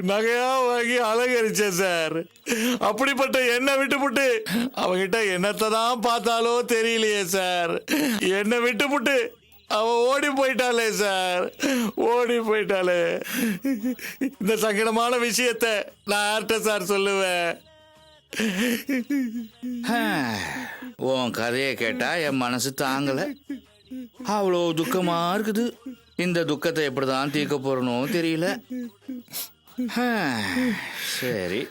நகையா வாங்கி அலங்கரிச்சேன் சார். அப்படிப்பட்ட என்னை விட்டுப்புட்டு அவகிட்ட என்னத்தை தான் பார்த்தாலோ தெரியலையே சார். என்னை விட்டுப்புட்டு அவ ஓடி போயிட்டாளே சார், ஓடி போயிட்டாளே. இந்த சங்கடமான விஷயத்த நான் யார்கிட்ட சார் சொல்லுவேன்? உன் கதையை கேட்டா என் மனசு தாங்கல. அவ்வளோ துக்கமா இருக்குது. இந்த துக்கத்தை எப்படிதான் தீர்க்க போறனோ தெரியல. சரி,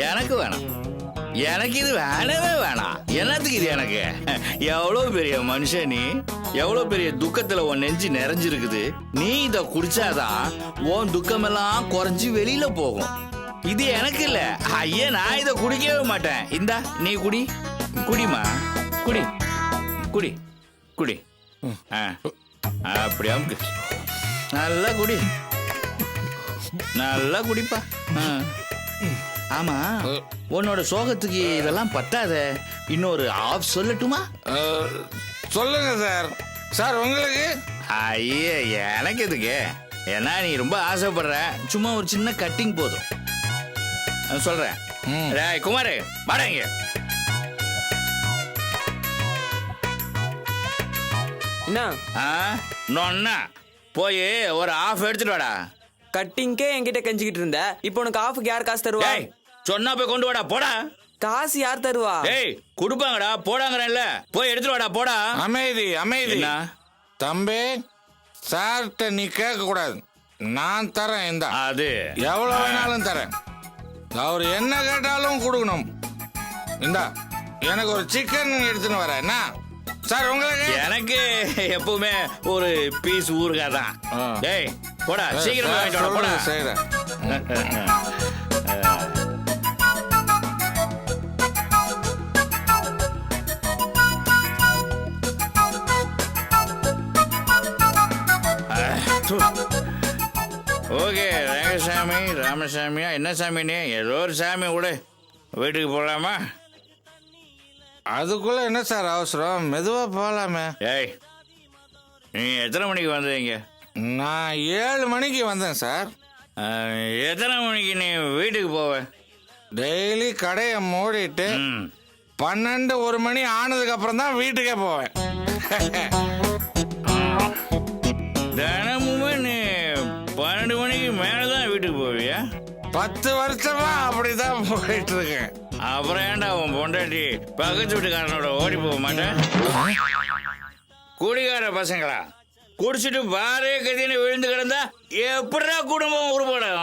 எனக்கு வேணாம், எனக்கு இது வேணவே வேணாம். என்னத்துக்கு இது எனக்கு? எவ்வளவு பெரிய மனுஷன் நீ, எவ்வளவு பெரிய துக்கத்துல உன் நெஞ்சு நிறைஞ்சிருக்குது. நீ இத குடிச்சாதான் உன் துக்கமெல்லாம் குறைஞ்சு வெளியில போகும். இது எனக்கு இல்ல. ஐயா, நான் இத குடிக்கவே மாட்டேன். இந்தா நீ குடி, குடிமா, குடி குடி குடி. அப்படியா? நல்லா குடி, நல்லா குடிப்பா. ஆமா, உன்னோட சோகத்துக்கு இதெல்லாம் பத்தாத. இன்னொரு ஆஃப் சொல்லட்டுமா? சொல்லுங்க சார். சார் உங்களுக்கு? ஐயா, எனக்கு எதுக்கு? ஏன்னா நீ ரொம்ப ஆசைப்படுற. சும்மா ஒரு சின்ன கட்டிங் போதும். சொல்றேன். குமாரு, வாடங்க. என்ன போய் ஒரு ஆஃப் எடுத்துட்டு வாடா. கட்டிங்கே என்கிட்ட கெஞ்சிக்கிட்டு இருந்த, இப்போ உனக்கு ஆஃபுக்கு யார் காசு தருவா? சொன்னா போய் கொண்டு வாடா, போடா. காசு யார் தருவா? ஏய், கொடுப்பாங்கடா, போடாங்கறேன்ல. போய் எடுத்துட்டு வாடா, போடா. அமைதி, அமைதி. தம்பி, சார்ட்ட நீ கேட்க கூடாது. நான் தரேன். இந்த அது எவ்வளவு வேணாலும் தரேன். அவர் என்ன கேட்டாலும் கொடுக்கணும். இந்தா, எனக்கு ஒரு சிக்கன் எடுத்துன்னு வரேன். என்ன சார் உங்களுக்கு? எனக்கு எப்பவுமே ஒரு பீஸ் ஊறுகாய் தான். டேய், போடா, சீக்கிரமா வாங்கிட்டு வா, போடா. செய்றேன். ஓகே, ரங்கசாமி, ராமசாமியா, என்ன சாமினே? ஏதோ ஒரு சாமி கூட வீட்டுக்கு போகலாமா? அதுக்குள்ள என்ன சார் அவசரம்? மெதுவா போகலாமே. ஏய், நீ எத்தனை மணிக்கு வந்தீங்க? நான் 7 மணிக்கு வந்தேன் சார். எத்தனை மணிக்கு நீ வீட்டுக்கு போவ? டெய்லி கடையை மூடிட்டு 12-1 மணி ஆனதுக்கு அப்புறம் தான் வீட்டுக்கே போவேன். தினமுமே நீ 12 மணிக்கு மேலதான் வீட்டுக்கு போவியா? 10 வருஷமா அப்படிதான் போயிட்டு இருக்கேன். அப்புறம் ஏன்டா உன் பொண்டாட்டி பக்கத்து வீட்டுக்காரனோட ஓடி போக மாட்டேன்? குடிகார பசங்களா, குடிச்சிட்டு பாரே கதின்னு விழுந்து கிடந்தா எப்படா குடும்பம் உருப்படும்?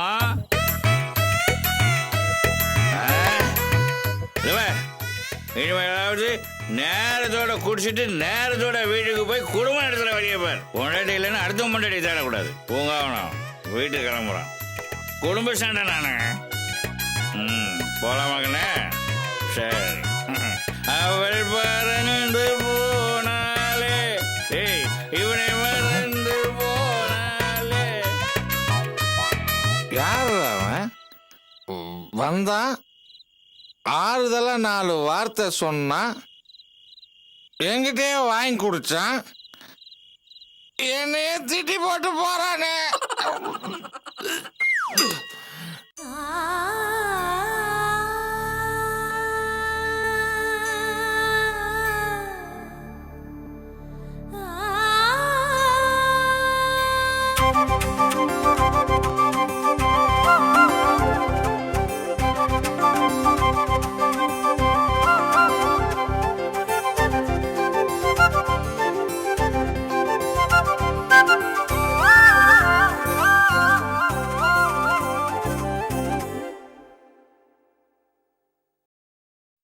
இனிமேலாவது நேரத்தோட குடிச்சிட்டு நேரத்தோட வீட்டுக்கு போய் குடும்பம் நடத்துற வழியை பார். பொண்டாட்டி இல்லைன்னு அடுத்த பொண்டாட்டி தேடக்கூடாது. பூங்காவணும், வீட்டுக்கு கிளம்புறான். குடும்ப சண்டை நானு. போலாமாங்கண்ணே? சரி. அவள் பறந்து போனாலே, இவனை மறந்து போனாலே. யாரு அவன்? வந்தான், ஆறுதலா 4 வார்த்தை சொன்னான், என்கிட்டயே வாங்கி குடிச்சான், என்னையே திட்டி போட்டு போறானே.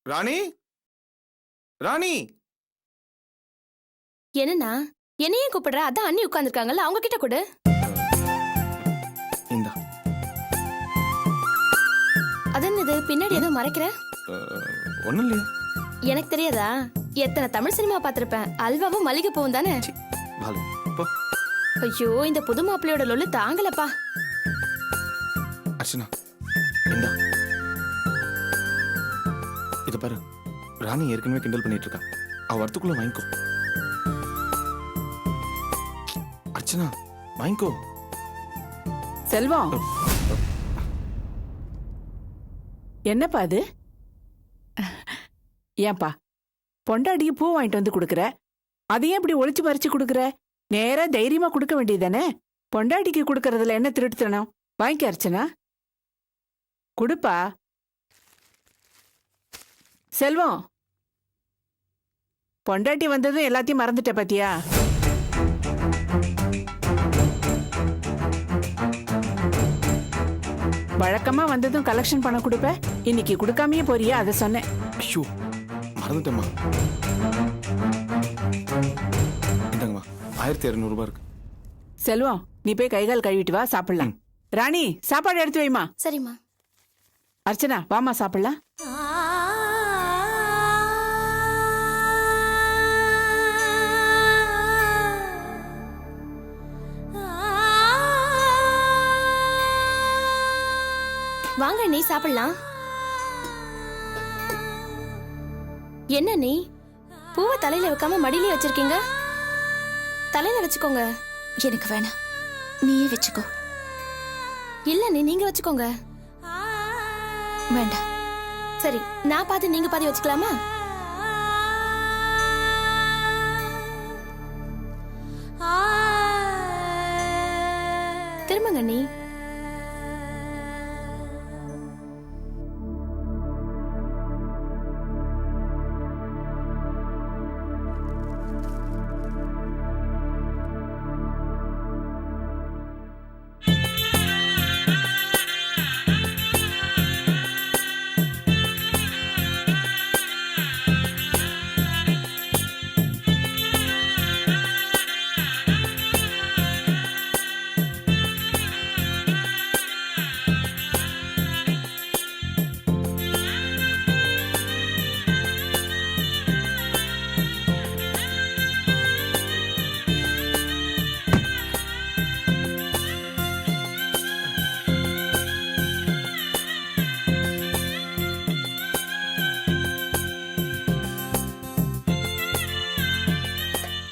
ராணி, ராணி, என்னன்னா என்னையே கூப்பிடுற? அதான் அண்ணி உட்கார்ந்துருக்காங்கல்ல, அவங்க கிட்ட கொடு. இந்தா. அதென்னது பின்னாடி ஏதோ மறைக்கிற? ஒண்ணும் இல்லையே. எனக்கு தெரியாதா? எத்தனை தமிழ் சினிமா பார்த்திருப்பேன். அல்வாவும் மல்லிகை பூவும் தானே? ஐயோ, இந்த புது மாப்பிள்ளையோட லொல்லு தாங்கலப்பா. அர்ச்சனா, இந்தா. இது பாரு, ராணி ஏற்கனவே கிண்டல் பண்ணிட்டு இருக்கா. அவ வரத்துக்குள்ள வாங்கிக்கோ. அர்ச்சனா வாங்கிக்கோ. செல்வம், என்னப்பா அது? ஏன்பா பொண்டாட்டிக்கு பூ வாங்கிட்டு வந்து கொடுக்குற, அதையும் இப்படி ஒளிச்சு பறிச்சு கொடுக்குற? நேரா தைரியமா கொடுக்க வேண்டியதானே? பொண்டாட்டிக்கு கொடுக்கறதுல என்ன திருட்டுத்தனம்? வாங்கிக்க அர்ச்சனா, கொடுப்பா. செல்வம், பொண்டாட்டி வந்ததும் எல்லாத்தையும் மறந்துட்ட பாத்தியா? வழக்கமா வந்ததும் கலெக்ஷன் பண்ண கொடுப்ப, இன்னைக்கு கொடுக்காமயே போறியா? அதை சொன்னேன். ஐயோ மறந்துட்டேம்மா. இந்தாங்கம்மா 1200 ரூபாய் இருக்கு. செல்வம், நீ போய் கைகால் கழுவிட்டு வா, சாப்பிடலாம். ராணி, சாப்பாடு எடுத்து வைமா. சரிம்மா. அர்ச்சனா, வாமா சாப்பிடலாம். வாங்க நீ சாப்பிடலாம். என்ன நீ பூவை தலையில வைக்காம மடியிலே வச்சிருக்கீங்க? தலையில வச்சுக்கோங்க. எனக்கு வேணாம், நீயே வச்சுக்கோ. இல்ல நீங்க வச்சுக்கோங்க. வேண்டாம். சரி, நான் பார்த்து நீங்க பாதி வச்சுக்கலாமா? திரும்பங்க நீ.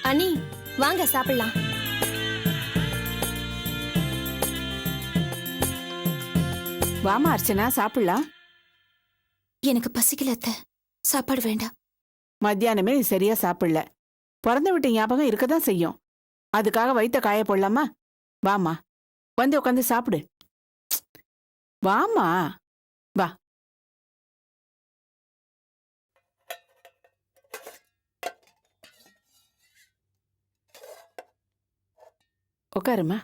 அண்ணி, வாங்க சாப்பிடலாம். வாமா அர்ச்சனா, சாப்பிடலாம். எனக்கு பசிக்கல அத்தை, சாப்பாடு வேண்டாம். மத்தியானமே நீ சரியா சாப்பிடல. பிறந்த வீட்டு ஞாபகம் இருக்கதான் செய்யும். அதுக்காக வயித்த காய போடலாமா? வாமா, வந்து உட்காந்து சாப்பிடு. வாமா, வா. உட்காருமா.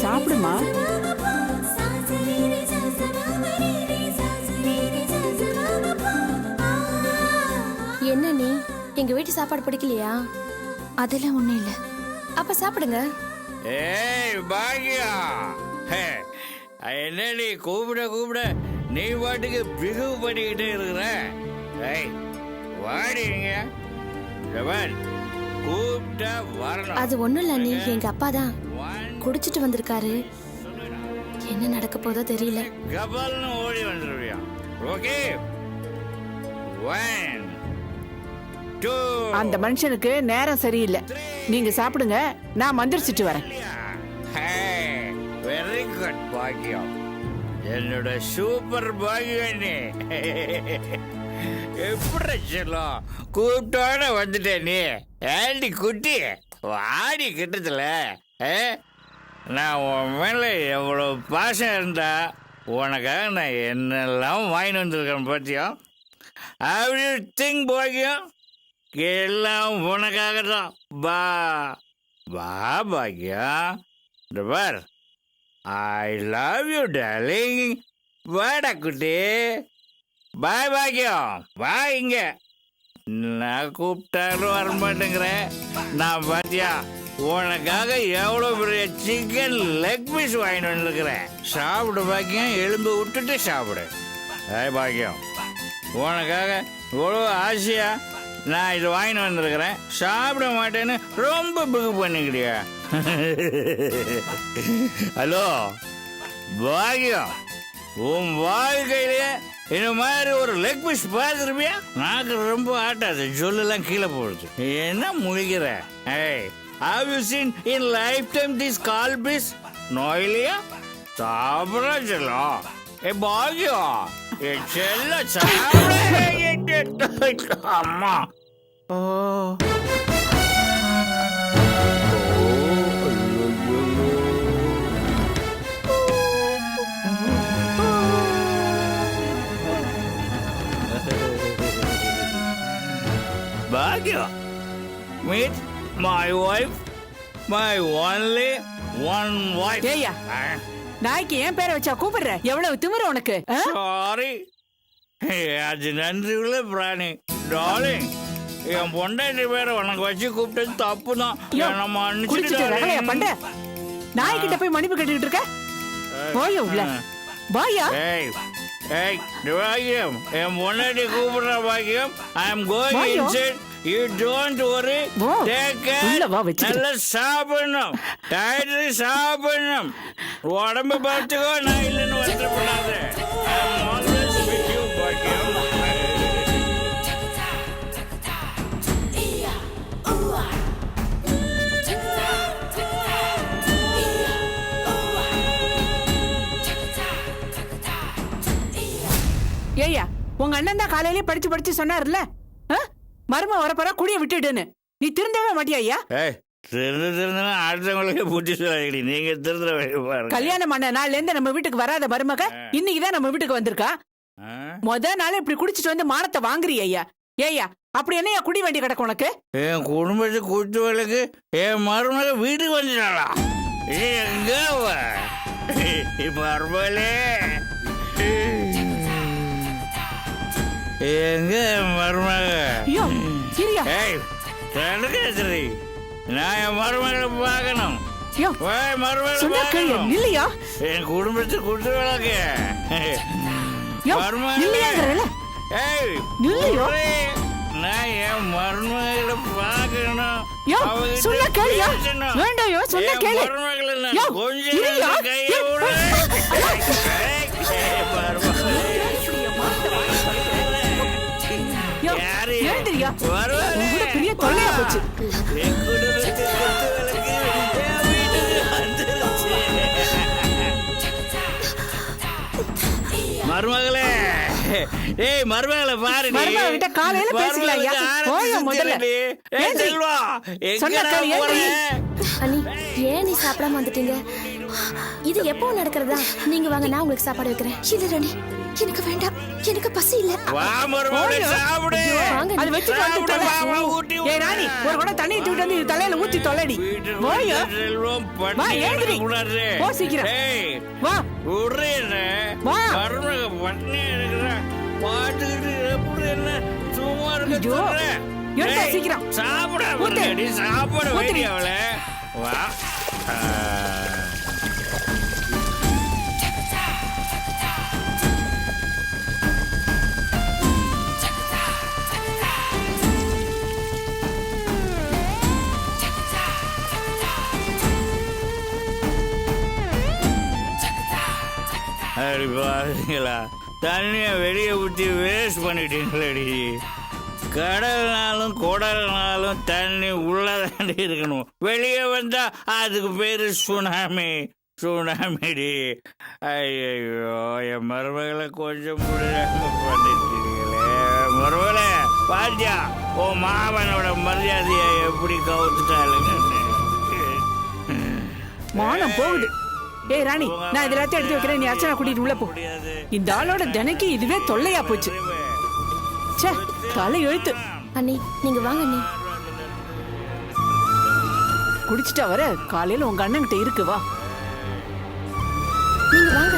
சாப்பிடுமா. என்ன நீ எங்க வீட்டு சாப்பாடு பிடிக்கலையா? அதெல்லாம் ஒண்ணும் இல்ல. அப்ப சாப்பிடுங்க. ஏய் பாக்கியா, என்ன நீ கூப்பிட கூப்பிட நீ பாட்டுக்கு பிகு பண்ணிக்கிட்டே இருக்கிற? ஏய் வாடிங்க, கூப்பிட்டா வரணும். அது ஒண்ணும் இல்ல நீ, எங்க அப்பா தான் குடிச்சிட்டு வந்திருக்காரு. என்ன நடக்க போதோ தெரியல. கபல்னு ஓடி வந்துருவியா? ஓகே, 1 2. அந்த மனுஷனுக்கு நேரம் சரியில்லை. நீங்க சாப்பிடுங்க, நான் மந்திரிச்சிட்டு வரேன். வெரி குட் பாக்கியம், என்னோட சூப்பர் பாக்கியம். நீ எப்படி சொல்லும், கூப்பிட்டோட வந்துட்ட நீ. ஏண்டி குட்டி, வாடி கிட்டத்துல. நான் உன் மேல எவ்வளவு பாசம் இருந்தா உனக்காக நான் என்னெல்லாம் வாங்கிட்டு வந்திருக்கேன் பார்த்தியா? அப்படி திங் பாக்கியம், எல்லாம் உனக்காக தான். பா பா பாக்கியம், இந்த பார். I love you darling. வாடா குட்டி. பாய் பாக்கியம், வா இங்க. நான் கூப்பிட்டாலும் வரமாட்டேங்கிறேன். நான் பாத்தியா உனக்காக எவ்வளவு பெரிய சிக்கன் லெக் பீஸ் வாங்கிட்டு வந்துருக்கிறேன். சாப்பிடு பாக்கியம், எலும்பு விட்டுட்டு சாப்பிடு. பாக்கியம், உனக்காக இவ்வளோ ஆசையா நான் இது வாங்கிட்டு வந்திருக்கிறேன். சாப்பிட மாட்டேன்னு ரொம்ப பிகு பண்ணிக்கிறியா? ஹலோ பாக்கியம், உன் வாழ்க்கையிலேயே இந்த மாதிரி ஒரு லெக் பீஸ் பார்த்துருப்பியா? நாக்கு ரொம்ப ஆட்டாது, சொல்லலாம் கீழே போடுது. என்ன முழிக்கிற? ஏய், have you seen in lifetime this கால் பீஸ்? நோயிலையா சாப்பிட செல்லம். ஏ பாக்கியம், ஏ செல்ல சாப்பிட. அம்மா ஓ Bhagya, meet my wife, my only one wife. ஏய்யா, நாய்க்கு ஏன் பேரை வச்சா கூப்பிடுற? எவ்வளவு திமிரு உனக்கு? Sorry, அது நன்றி உள்ள பிராணி. டார்லிங், என் பொண்டாட்டி பேரை உனக்கு வச்சு கூப்பிட்டது தப்பு தான். நம்ம குடிச்சிட்டு பண்ட நாய்கிட்ட போய் மன்னிப்பு கேட்டுக்கிட்டு இருக்க? போய உள்ள பாயா. Hey, Bhagyam, என் பொண்டாட்டி கூப்பிடுற பாக்கியம். I am going inside. You don't worry. Take care. நல்லா சாப்பிடணும், டயர்டு சாப்பிடணும், உடம்பு பார்த்துக்கோ. நான் இல்லைன்னு வருத்தப்படாது. I am always with you, பாக்கியம். ஏய்யா, உங்க அண்ணன் தான் காலையிலே படிச்சு சொன்னார்ல, மரும வரப்போற குடிய விட்டுடுன்னு. நீ திருந்தவே மாட்டியா ஐயா? திருந்தா அடுத்தவங்களுக்கு புத்தி சொல்லாடி. நீங்க திருந்த பாருங்க. கல்யாணம் பண்ண நாள்ல இருந்து நம்ம வீட்டுக்கு வராத மருமக இன்னைக்குதான் நம்ம வீட்டுக்கு வந்திருக்கா. முத நாள் இப்படி குடிச்சிட்டு வந்து மானத்தை வாங்குறிய ஐயா? ஏய்யா, அப்படி என்ன குடி வேண்டி கிடக்கு உனக்கு? என் குடும்பத்தை குடிச்சவளுக்கு என் மருமக வீட்டுக்கு வந்துட்டாளா? எங்க மருமகளே, எங்க மருமக? நான் என் மருமகளை பார்க்கணும். என் குடும்பத்தை குடுத்து வளர்க்க நான் என் மருமகளை பார்க்கணும். மருமகளை கொஞ்சம் கையை பெரிய தொல்லையா போச்சு. மருமகளே, ஏய் மருமகளை பாரு. மருமகிட்ட காலையில பேசிக்கலாம். போய் முதல்ல செல்வா, அண்ணி, ஏன் நீ சாப்பிடாம வந்துட்டீங்க? இது எப்போ நடக்கிறதா? நீங்க வாங்க, நான் உங்களுக்கு சாப்பாடு வைக்கிறேன். இல்ல ராணி, எனக்கு வேண்டாம், எனக்கு பசி இல்ல. வா மருமகளே, சாப்பிடு. அது வெச்சு வந்து ஏய் ராணி, ஒரு குடம் தண்ணி தூக்கிட்டு வந்து தலையில ஊத்தி தொலைடி. போய் செல்வம் வா, ஏந்திரி. போ சீக்கிரம். ஏய் வா, உறேனே. வா. மருமக பட்னி எடுக்கற பாட்டுக்கிட்டு எப்படி என்ன சும்மா இருக்க சொல்ற? எடுத்து சீக்கிரம் சாப்பிட முன்னாடி சாப்பிட வைடி அவளே. வா. அப்படி பாருங்களா, தண்ணியை வெளியே ஊற்றி வேஸ்ட் பண்ணிட்டீங்களடி. கடல்னாலும் குடல்னாலும் தண்ணி உள்ளதாண்டி இருக்கணும். வெளியே வந்தா அதுக்கு பேரு சுனாமி. சுனாமிடி. ஐயோ, என் மருமகளை கொஞ்சம் முடியாம பண்ணிட்டீங்களே. மருமகளே பாத்தியா, ஓ மாமனோட மரியாதையை எப்படி கவுத்துட்டாளுங்க. மானம் போகுது. ஏய் ராணி, நான் இது எல்லாத்தையும் எடுத்து வைக்கிறேன். நீ அர்ச்சனா கூட்டிட்டு உள்ள போ. இந்த ஆளோட தினைக்கு இதுவே தொல்லையா போச்சு. ச்சே, தலை எழுத்து. அண்ணி, நீங்க வாங்க அண்ணி. குடிச்சிட்டா வர காலையில உங்க அண்ணன் கிட்ட இருக்கு. வா, நீங்க வாங்க.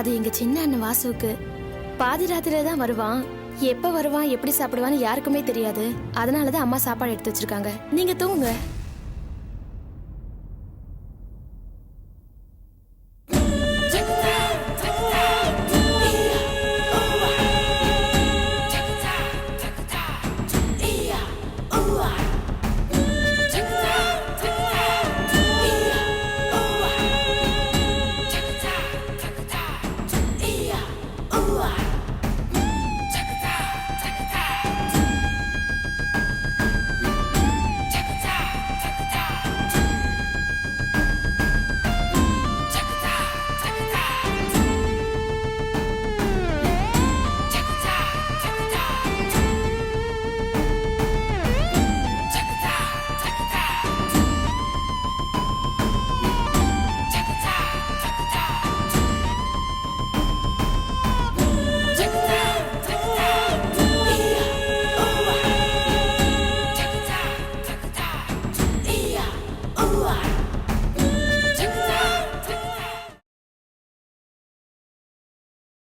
அது எங்க சின்ன அண்ணன் வாசுவுக்கு. பாதி ராத்திரில தான் வருவான். எப்ப வருவான் எப்படி சாப்பிடுவான்னு யாருக்குமே தெரியாது. அதனாலதான் அம்மா சாப்பாடு எடுத்து வச்சிருக்காங்க. நீங்க தூங்குங்க.